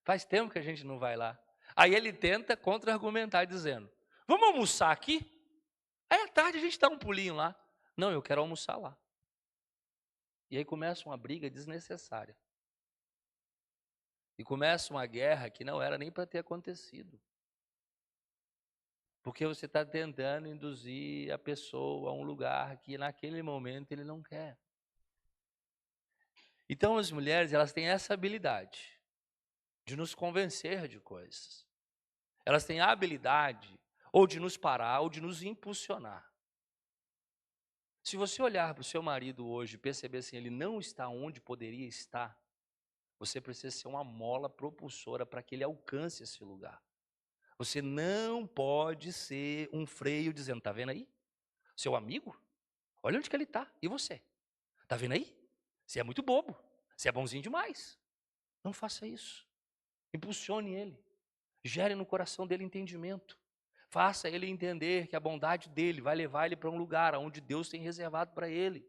Faz tempo que a gente não vai lá. Aí ele tenta contra-argumentar dizendo, vamos almoçar aqui? Aí à tarde a gente dá um pulinho lá. Não, eu quero almoçar lá. E aí começa uma briga desnecessária. E começa uma guerra que não era nem para ter acontecido. Porque você está tentando induzir a pessoa a um lugar que naquele momento ele não quer. Então as mulheres, elas têm essa habilidade de nos convencer de coisas. Elas têm a habilidade ou de nos parar ou de nos impulsionar. Se você olhar para o seu marido hoje e perceber assim, ele não está onde poderia estar, você precisa ser uma mola propulsora para que ele alcance esse lugar. Você não pode ser um freio dizendo, tá vendo aí? Seu amigo? Olha onde que ele está. E você? Tá vendo aí? Você é muito bobo. Você é bonzinho demais. Não faça isso. Impulsione ele. Gere no coração dele entendimento. Faça ele entender que a bondade dele vai levar ele para um lugar onde Deus tem reservado para ele.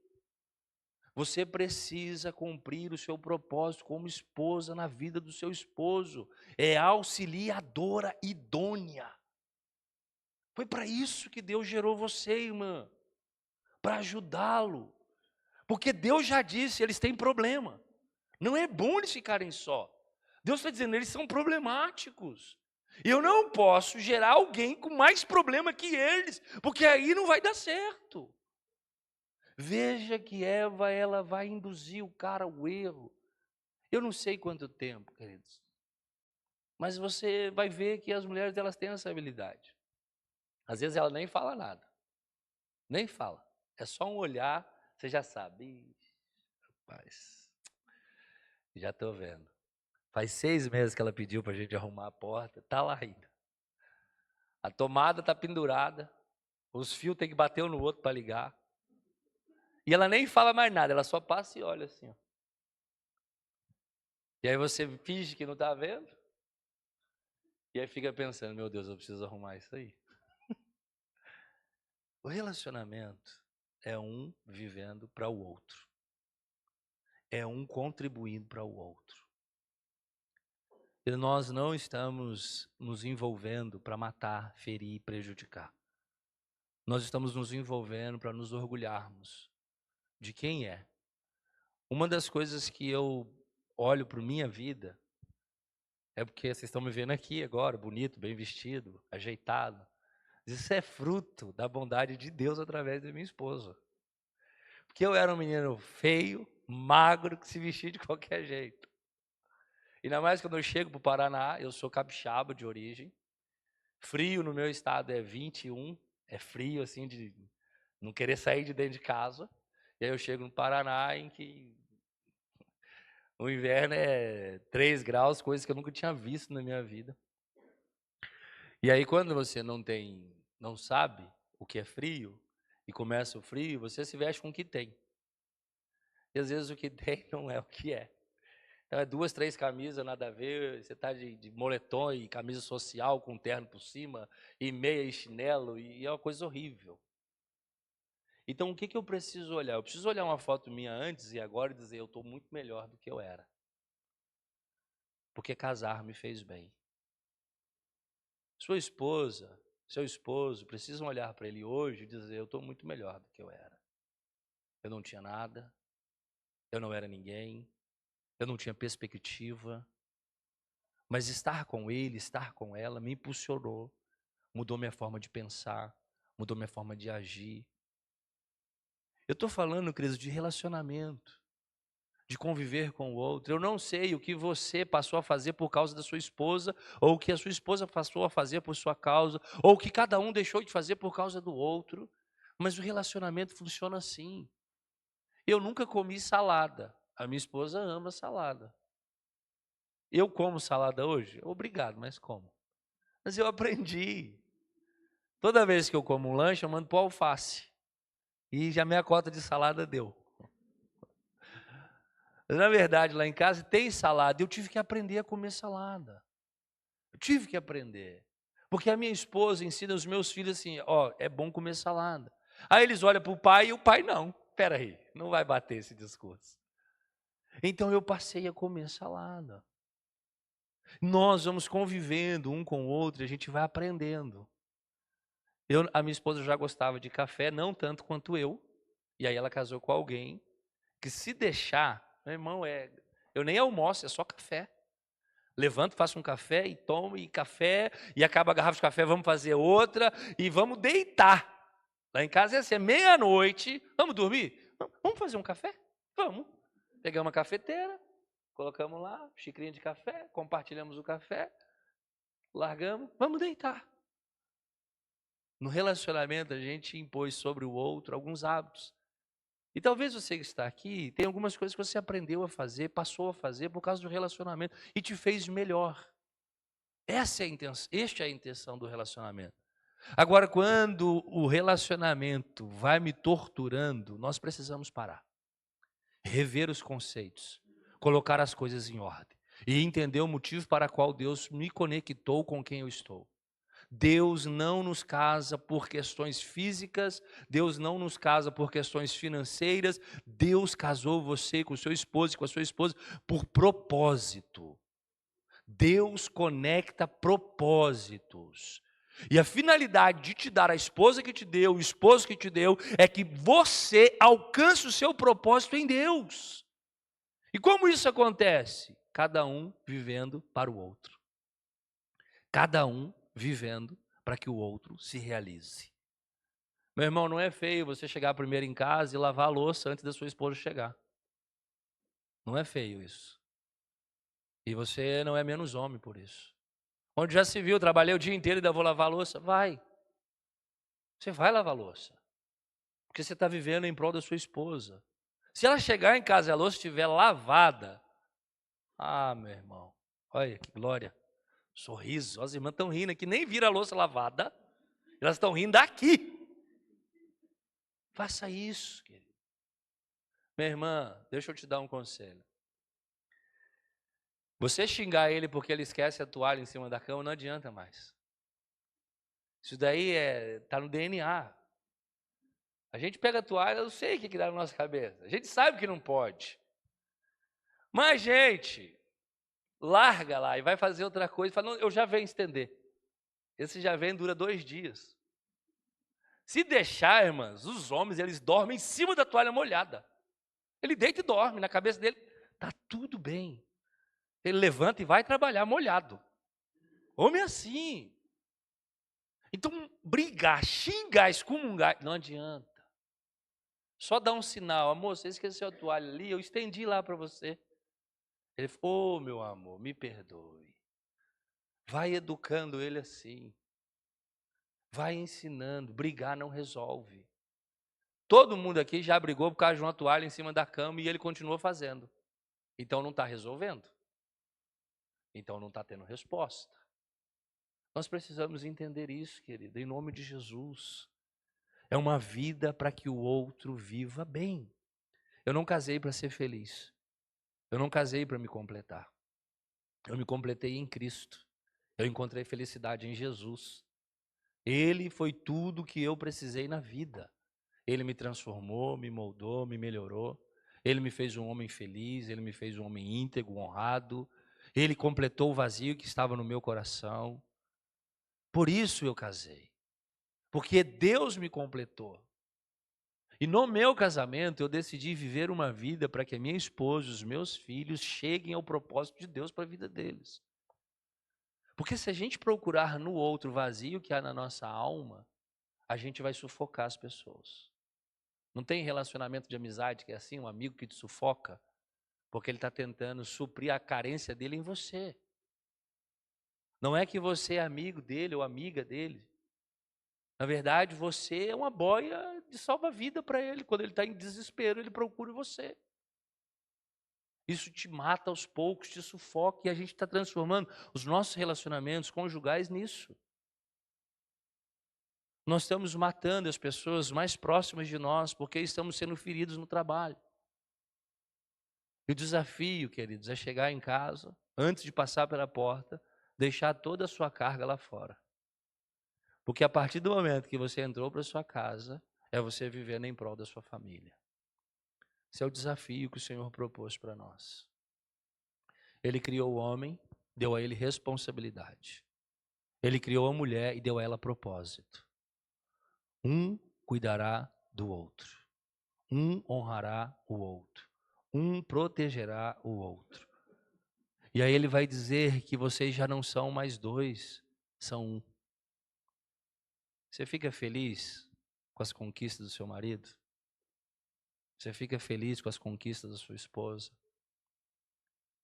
Você precisa cumprir o seu propósito como esposa na vida do seu esposo. É auxiliadora idônea. Foi para isso que Deus gerou você, irmã. Para ajudá-lo. Porque Deus já disse, eles têm problema. Não é bom eles ficarem só. Deus está dizendo, eles são problemáticos. Eu não posso gerar alguém com mais problema que eles, porque aí não vai dar certo. Veja que Eva, ela vai induzir o cara ao erro. Eu não sei quanto tempo, queridos. Mas você vai ver que as mulheres, elas têm essa habilidade. Às vezes ela nem fala nada. Nem fala. É só um olhar, você já sabe. Ih, rapaz, já estou vendo. Faz 6 meses que ela pediu para a gente arrumar a porta, está lá ainda. A tomada está pendurada, os fios tem que bater um no outro para ligar. E ela nem fala mais nada, ela só passa e olha assim. Ó. E aí você finge que não está vendo. E aí fica pensando, meu Deus, eu preciso arrumar isso aí. O relacionamento é um vivendo para o outro. É um contribuindo para o outro. E nós não estamos nos envolvendo para matar, ferir e prejudicar. Nós estamos nos envolvendo para nos orgulharmos de quem é. Uma das coisas que eu olho para minha vida é porque vocês estão me vendo aqui agora, bonito, bem vestido, ajeitado. Isso é fruto da bondade de Deus através da minha esposa. Porque eu era um menino feio, magro, que se vestia de qualquer jeito. Ainda mais quando eu chego para o Paraná, eu sou capixaba de origem. Frio no meu estado é 21, é frio assim de não querer sair de dentro de casa. E aí eu chego no Paraná em que o inverno é 3 graus, coisa que eu nunca tinha visto na minha vida. E aí quando você não sabe o que é frio, e começa o frio, você se veste com o que tem. E às vezes o que tem não é o que é. Então é 2, 3 camisas, nada a ver, você está de moletom e camisa social com terno por cima, e meia e chinelo, e é uma coisa horrível. Então o que eu preciso olhar? Eu preciso olhar uma foto minha antes e agora e dizer, eu estou muito melhor do que eu era. Porque casar me fez bem. Sua esposa, seu esposo, precisam olhar para ele hoje e dizer, eu estou muito melhor do que eu era. Eu não tinha nada, eu não era ninguém, eu não tinha perspectiva, mas estar com ele, estar com ela me impulsionou, mudou minha forma de pensar, mudou minha forma de agir. Eu estou falando, Cris, de relacionamento, de conviver com o outro. Eu não sei o que você passou a fazer por causa da sua esposa, ou o que a sua esposa passou a fazer por sua causa, ou o que cada um deixou de fazer por causa do outro, mas o relacionamento funciona assim. Eu nunca comi salada, a minha esposa ama salada. Eu como salada hoje? Obrigado, mas como? Mas eu aprendi. Toda vez que eu como um lanche, eu mando para o alface. E já minha cota de salada deu. Na verdade, lá em casa tem salada. Eu tive que aprender a comer salada. Eu tive que aprender. Porque a minha esposa ensina os meus filhos assim, ó, é bom comer salada. Aí eles olham para o pai e o pai não. Espera aí, não vai bater esse discurso. Então eu passei a comer salada. Nós vamos convivendo um com o outro e a gente vai aprendendo. A minha esposa já gostava de café, não tanto quanto eu. E aí ela casou com alguém que, se deixar, meu irmão, eu nem almoço, é só café. Levanto, faço um café e tomo e café, e acaba a garrafa de café, vamos fazer outra e vamos deitar. Lá em casa é assim, é meia-noite, vamos dormir? Vamos fazer um café? Vamos. Pegamos uma cafeteira, colocamos lá, xicrinha de café, compartilhamos o café, largamos, vamos deitar. No relacionamento, a gente impôs sobre o outro alguns hábitos. E talvez você que está aqui, tem algumas coisas que você aprendeu a fazer, passou a fazer por causa do relacionamento e te fez melhor. Esta é a intenção do relacionamento. Agora, quando o relacionamento vai me torturando, nós precisamos parar, rever os conceitos, colocar as coisas em ordem e entender o motivo para qual Deus me conectou com quem eu estou. Deus não nos casa por questões físicas, Deus não nos casa por questões financeiras, Deus casou você com o seu esposo e com a sua esposa por propósito. Deus conecta propósitos. E a finalidade de te dar a esposa que te deu, o esposo que te deu, é que você alcance o seu propósito em Deus. E como isso acontece? Cada um vivendo para o outro. Cada um vivendo para que o outro se realize. Meu irmão, não é feio você chegar primeiro em casa e lavar a louça antes da sua esposa chegar. Não é feio isso. E você não é menos homem por isso. Onde já se viu, trabalhei o dia inteiro e ainda vou lavar a louça? Vai. Você vai lavar a louça. Porque você está vivendo em prol da sua esposa. Se ela chegar em casa e a louça estiver lavada, meu irmão, olha que glória. Sorriso, as irmãs estão rindo aqui, nem viram a louça lavada. Elas estão rindo daqui. Faça isso, querido. Minha irmã, deixa eu te dar um conselho. Você xingar ele porque ele esquece a toalha em cima da cama, não adianta mais. Isso daí está no DNA. A gente pega a toalha, eu sei o que dá na nossa cabeça. A gente sabe que não pode. Mas, gente, larga lá e vai fazer outra coisa. Fala, não, eu já venho estender. Esse já vem dura 2 dias. Se deixar, irmãs, os homens, eles dormem em cima da toalha molhada. Ele deita e dorme, na cabeça dele, tá tudo bem. Ele levanta e vai trabalhar molhado. Homem é assim. Então, brigar, xingar, excomungar, não adianta. Só dá um sinal, amor, você esqueceu a toalha ali, eu estendi lá para você. Ele falou, meu amor, me perdoe. Vai educando ele assim. Vai ensinando, brigar não resolve. Todo mundo aqui já brigou por causa de uma toalha em cima da cama e ele continua fazendo. Então não está resolvendo. Então não está tendo resposta. Nós precisamos entender isso, querido, em nome de Jesus. É uma vida para que o outro viva bem. Eu não casei para ser feliz. Eu não casei para me completar. Eu me completei em Cristo. Eu encontrei felicidade em Jesus. Ele foi tudo que eu precisei na vida. Ele me transformou, me moldou, me melhorou. Ele me fez um homem feliz, ele me fez um homem íntegro, honrado. Ele completou o vazio que estava no meu coração. Por isso eu casei. Porque Deus me completou. E no meu casamento eu decidi viver uma vida para que a minha esposa e os meus filhos cheguem ao propósito de Deus para a vida deles. Porque se a gente procurar no outro vazio que há na nossa alma, a gente vai sufocar as pessoas. Não tem relacionamento de amizade que é assim, um amigo que te sufoca, porque ele está tentando suprir a carência dele em você. Não é que você é amigo dele ou amiga dele. Na verdade, você é uma boia de salva-vida para ele. Quando ele está em desespero, ele procura você. Isso te mata aos poucos, te sufoca, e a gente está transformando os nossos relacionamentos conjugais nisso. Nós estamos matando as pessoas mais próximas de nós, porque estamos sendo feridos no trabalho. E o desafio, queridos, é chegar em casa, antes de passar pela porta, deixar toda a sua carga lá fora. Porque a partir do momento que você entrou para sua casa, é você vivendo em prol da sua família. Esse é o desafio que o Senhor propôs para nós. Ele criou o homem, deu a ele responsabilidade. Ele criou a mulher e deu a ela propósito. Um cuidará do outro. Um honrará o outro. Um protegerá o outro. E aí ele vai dizer que vocês já não são mais dois, são um. Você fica feliz com as conquistas do seu marido? Você fica feliz com as conquistas da sua esposa?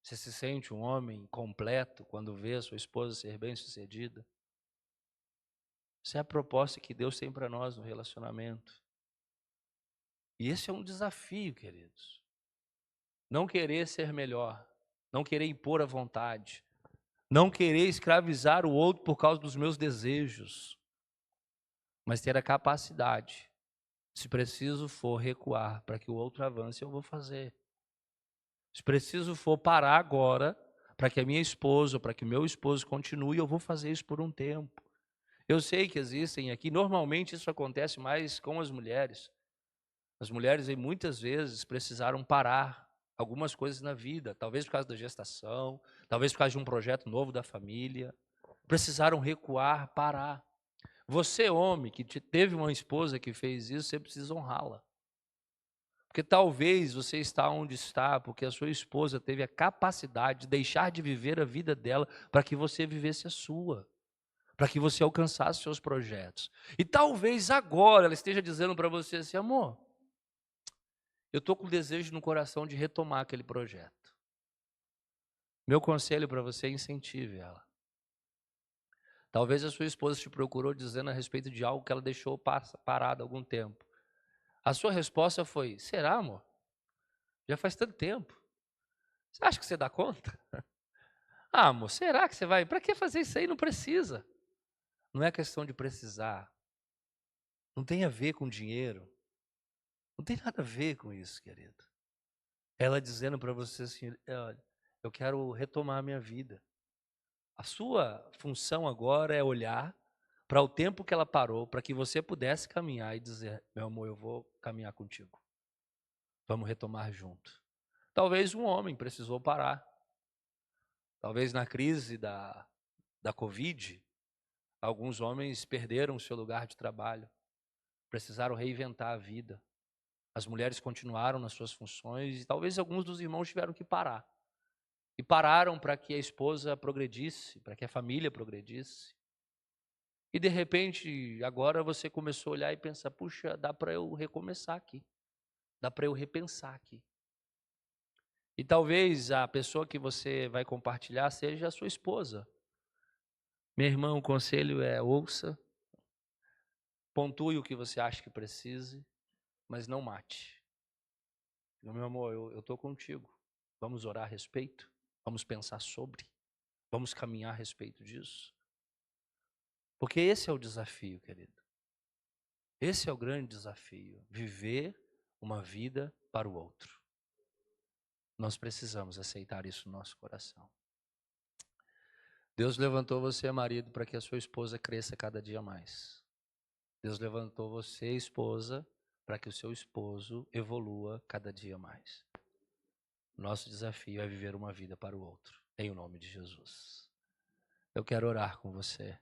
Você se sente um homem completo quando vê a sua esposa ser bem-sucedida? Essa é a proposta que Deus tem para nós no relacionamento. E esse é um desafio, queridos. Não querer ser melhor, não querer impor a vontade, não querer escravizar o outro por causa dos meus desejos, mas ter a capacidade, se preciso for recuar para que o outro avance, eu vou fazer. Se preciso for parar agora para que a minha esposa, para que o meu esposo continue, eu vou fazer isso por um tempo. Eu sei que existem aqui, normalmente isso acontece mais com as mulheres. As mulheres aí muitas vezes precisaram parar algumas coisas na vida, talvez por causa da gestação, talvez por causa de um projeto novo da família. Precisaram recuar, parar. Você, homem, que teve uma esposa que fez isso, você precisa honrá-la. Porque talvez você está onde está, porque a sua esposa teve a capacidade de deixar de viver a vida dela para que você vivesse a sua, para que você alcançasse seus projetos. E talvez agora ela esteja dizendo para você assim, amor, eu estou com desejo no coração de retomar aquele projeto. Meu conselho para você é incentive ela. Talvez a sua esposa te procurou dizendo a respeito de algo que ela deixou parado há algum tempo. A sua resposta foi, será, amor? Já faz tanto tempo. Você acha que você dá conta? Ah, amor, será que você vai? Para que fazer isso aí? Não precisa. Não é questão de precisar. Não tem a ver com dinheiro. Não tem nada a ver com isso, querido. Ela dizendo para você assim, olha, eu quero retomar a minha vida. A sua função agora é olhar para o tempo que ela parou, para que você pudesse caminhar e dizer, meu amor, eu vou caminhar contigo. Vamos retomar junto. Talvez um homem precisou parar. Talvez na crise da Covid, alguns homens perderam o seu lugar de trabalho. Precisaram reinventar a vida. As mulheres continuaram nas suas funções e talvez alguns dos irmãos tiveram que parar. E pararam para que a esposa progredisse, para que a família progredisse. E de repente, agora você começou a olhar e pensar, puxa, dá para eu recomeçar aqui. Dá para eu repensar aqui. E talvez a pessoa que você vai compartilhar seja a sua esposa. Meu irmão, o conselho é ouça, pontue o que você acha que precise, mas não mate. Meu amor, eu estou contigo. Vamos orar a respeito? Vamos pensar sobre? Vamos caminhar a respeito disso? Porque esse é o desafio, querido. Esse é o grande desafio. Viver uma vida para o outro. Nós precisamos aceitar isso no nosso coração. Deus levantou você, marido, para que a sua esposa cresça cada dia mais. Deus levantou você, esposa, para que o seu esposo evolua cada dia mais. Nosso desafio é viver uma vida para o outro, em nome de Jesus. Eu quero orar com você.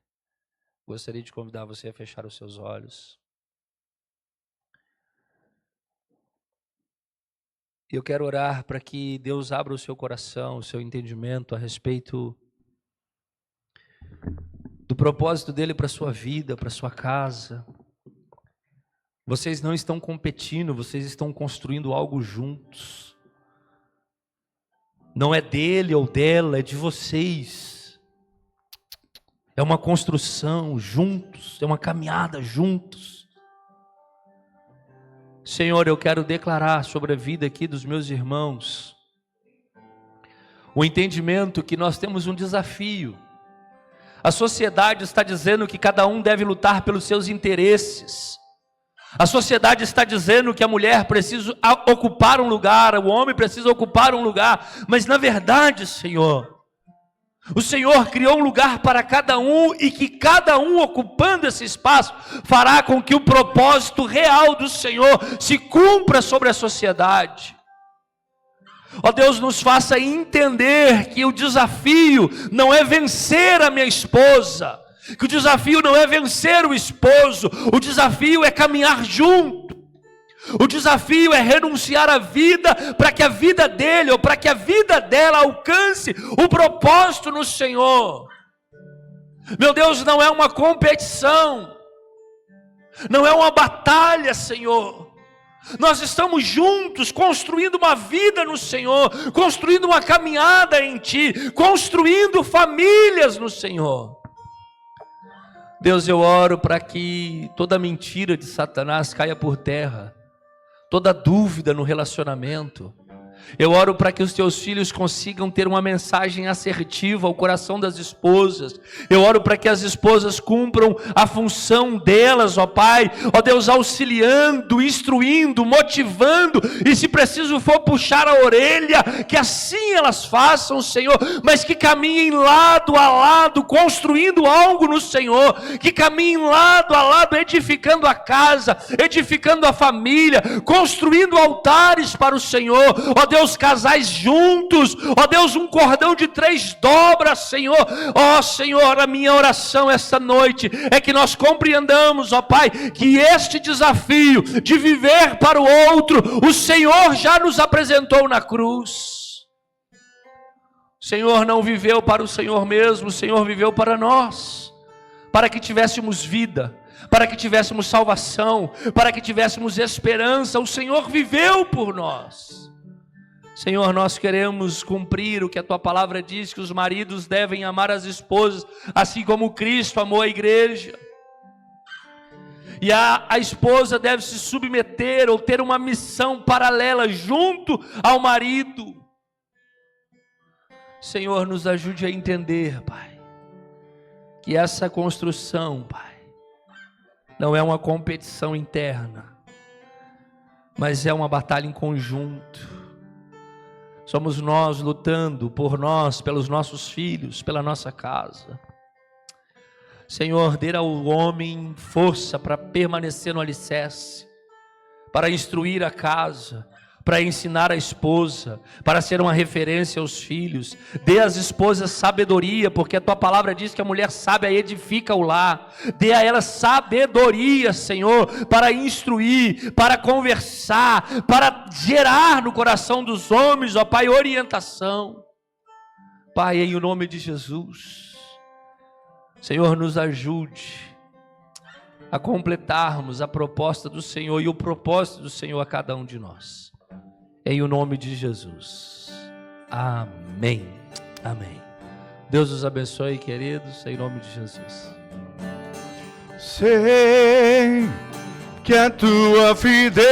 Gostaria de convidar você a fechar os seus olhos. Eu quero orar para que Deus abra o seu coração, o seu entendimento a respeito do propósito dele para a sua vida, para a sua casa. Vocês não estão competindo, vocês estão construindo algo juntos. Não é dele ou dela, é de vocês. É uma construção juntos, é uma caminhada juntos. Senhor, eu quero declarar sobre a vida aqui dos meus irmãos o entendimento que nós temos um desafio. A sociedade está dizendo que cada um deve lutar pelos seus interesses. A sociedade está dizendo que a mulher precisa ocupar um lugar, o homem precisa ocupar um lugar. Mas na verdade, Senhor, O Senhor criou um lugar para cada um e que cada um ocupando esse espaço fará com que o propósito real do Senhor se cumpra sobre a sociedade. Ó Deus, nos faça entender que o desafio não é vencer a minha esposa, que o desafio não é vencer o esposo, o desafio é caminhar junto. O desafio é renunciar à vida para que a vida dele ou para que a vida dela alcance o propósito no Senhor. Meu Deus, não é uma competição, não é uma batalha, Senhor. Nós estamos juntos construindo uma vida no Senhor, construindo uma caminhada em Ti, construindo famílias no Senhor. Deus, eu oro para que toda mentira de Satanás caia por terra, toda dúvida no relacionamento. Eu oro para que os teus filhos consigam ter uma mensagem assertiva ao coração das esposas. Eu oro para que as esposas cumpram a função delas, ó Pai, ó Deus, auxiliando, instruindo, motivando, e se preciso for puxar a orelha, que assim elas façam, Senhor, mas que caminhem lado a lado, construindo algo no Senhor, que caminhem lado a lado, edificando a casa, edificando a família, construindo altares para o Senhor, ó Deus, casais juntos, ó Deus, um cordão de 3 dobras, Senhor. Ó Senhor, a minha oração esta noite é que nós compreendamos, ó Pai, que este desafio de viver para o outro, o Senhor já nos apresentou na cruz. O Senhor não viveu para o Senhor mesmo, o Senhor viveu para nós, para que tivéssemos vida, para que tivéssemos salvação, para que tivéssemos esperança. O Senhor viveu por nós. Senhor, nós queremos cumprir o que a Tua palavra diz, que os maridos devem amar as esposas, assim como Cristo amou a igreja. E a esposa deve se submeter ou ter uma missão paralela junto ao marido. Senhor, nos ajude a entender, Pai, que essa construção, Pai, não é uma competição interna, mas é uma batalha em conjunto. Somos nós lutando por nós, pelos nossos filhos, pela nossa casa. Senhor, dê ao homem força para permanecer no alicerce, para instruir a casa, para ensinar a esposa, para ser uma referência aos filhos. Dê às esposas sabedoria, porque a Tua palavra diz que a mulher sábia edifica o lar. Dê a elas sabedoria, Senhor, para instruir, para conversar, para gerar no coração dos homens, ó Pai, orientação. Pai, em nome de Jesus, Senhor, nos ajude a completarmos a proposta do Senhor e o propósito do Senhor a cada um de nós. Em o nome de Jesus. Amém. Amém. Deus os abençoe, queridos, em nome de Jesus. Sei que a Tua fidelidade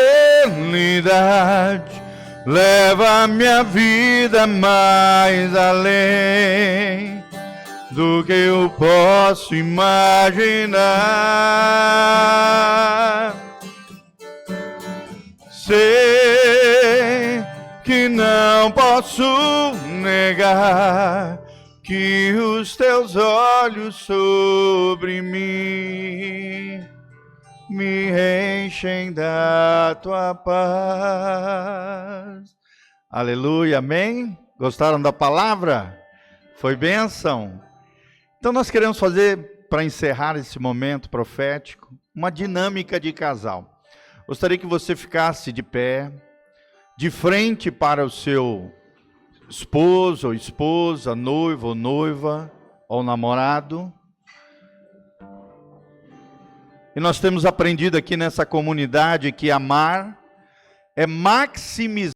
leva a minha vida mais além do que eu posso imaginar. Sei que não posso negar que os Teus olhos sobre mim me enchem da Tua paz. Aleluia, amém? Gostaram da palavra? Foi bênção? Então nós queremos fazer, para encerrar esse momento profético, uma dinâmica de casal. Gostaria que você ficasse de pé, de frente para o seu esposo ou esposa, noivo ou noiva, ou namorado. E nós temos aprendido aqui nessa comunidade que amar é maximizar